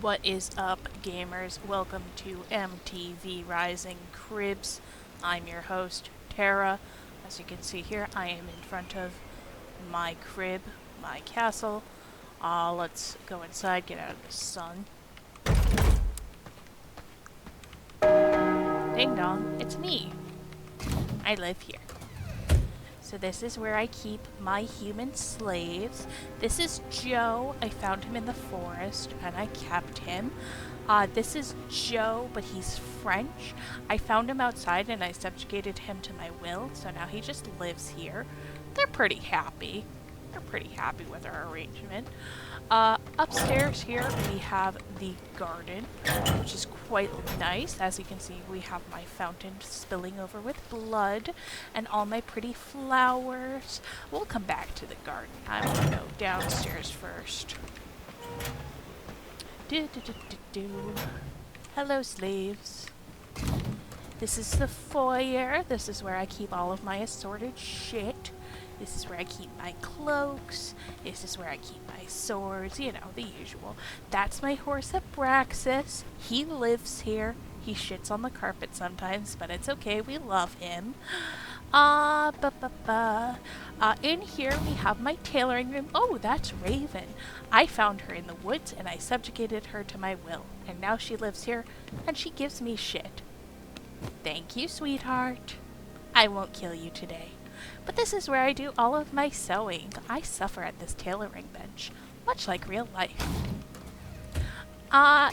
What is up, gamers? Welcome to MTV Rising Cribs. I'm your host, Tara. As you can see here, I am in front of my crib, my castle. Let's go inside, get out of the sun. Ding dong, it's me. I live here. So this is where I keep my human slaves. This is Joe. I found him in the forest and I kept him. This is Joe, but he's French. I found him outside and I subjugated him to my will, so now he just lives here. They're pretty happy. They're pretty happy with our arrangement. Upstairs here we have the garden, which is quite nice. As you can see, we have my fountain spilling over with blood and all my pretty flowers. We'll come back to the garden. I'm gonna go downstairs first. Hello, slaves. This is the foyer. This is where I keep all of my assorted shit. This is where I keep my cloaks. This is where I keep my swords. You know, the usual. That's my horse Abraxas. He lives here. He shits on the carpet sometimes, but it's okay. We love him. In here we have my tailoring room. Oh, that's Raven. I found her in the woods and I subjugated her to my will. And now she lives here and she gives me shit. Thank you, sweetheart. I won't kill you today. But this is where I do all of my sewing. I suffer at this tailoring bench, much like real life.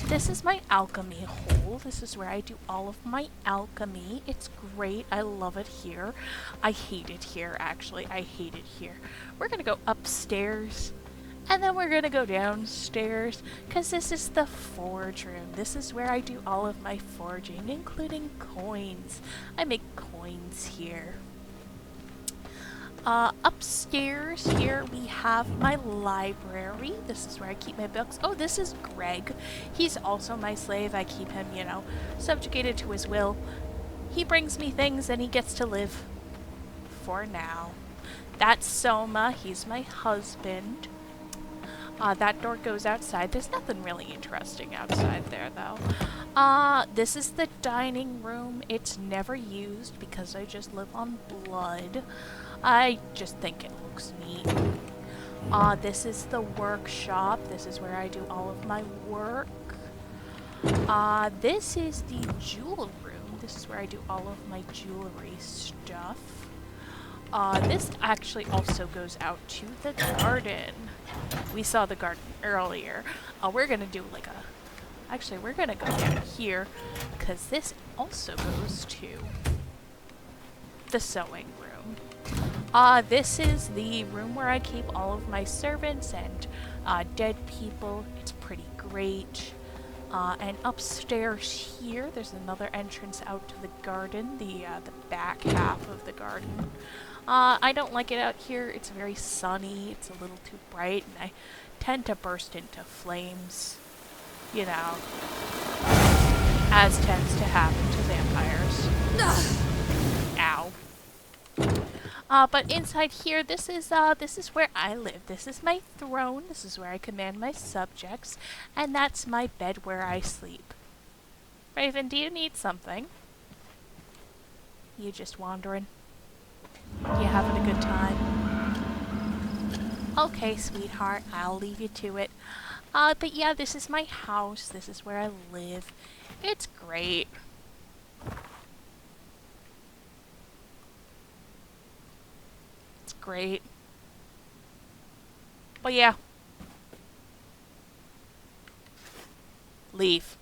This is my alchemy hole. This is where I do all of my alchemy. It's great. I love it here. I hate it here, actually. I hate it here. We're gonna go upstairs, and then we're gonna go downstairs, because this is the forge room. This is where I do all of my forging, including coins. I make coins here. Upstairs here we have my library. This is where I keep my books. Oh, this is Greg. He's also my slave. I keep him, you know, subjugated to his will. He brings me things and he gets to live. For now. That's Soma. He's my husband. That door goes outside. There's nothing really interesting outside there, though. This is the dining room. It's never used because I just live on blood. I just think it looks neat. This is the workshop. This is where I do all of my work. This is the jewel room. This is where I do all of my jewelry stuff. This actually also goes out to the garden. We saw the garden earlier. We're gonna do like a... Actually, we're gonna go down here, because this also goes to the sewing room. This is the room where I keep all of my servants and dead people. It's pretty great. And upstairs here, there's another entrance out to the garden, the back half of the garden. I don't like it out here. It's very sunny. It's a little too bright, and I tend to burst into flames. You know, as tends to happen to vampires. Ow. But inside here, this is where I live. This is my throne. This is where I command my subjects, and that's my bed where I sleep. Raven, do you need something? You just wandering? You having a good time? Okay, sweetheart, I'll leave you to it. But yeah, this is my house. This is where I live. It's great. It's great. But yeah. Leave.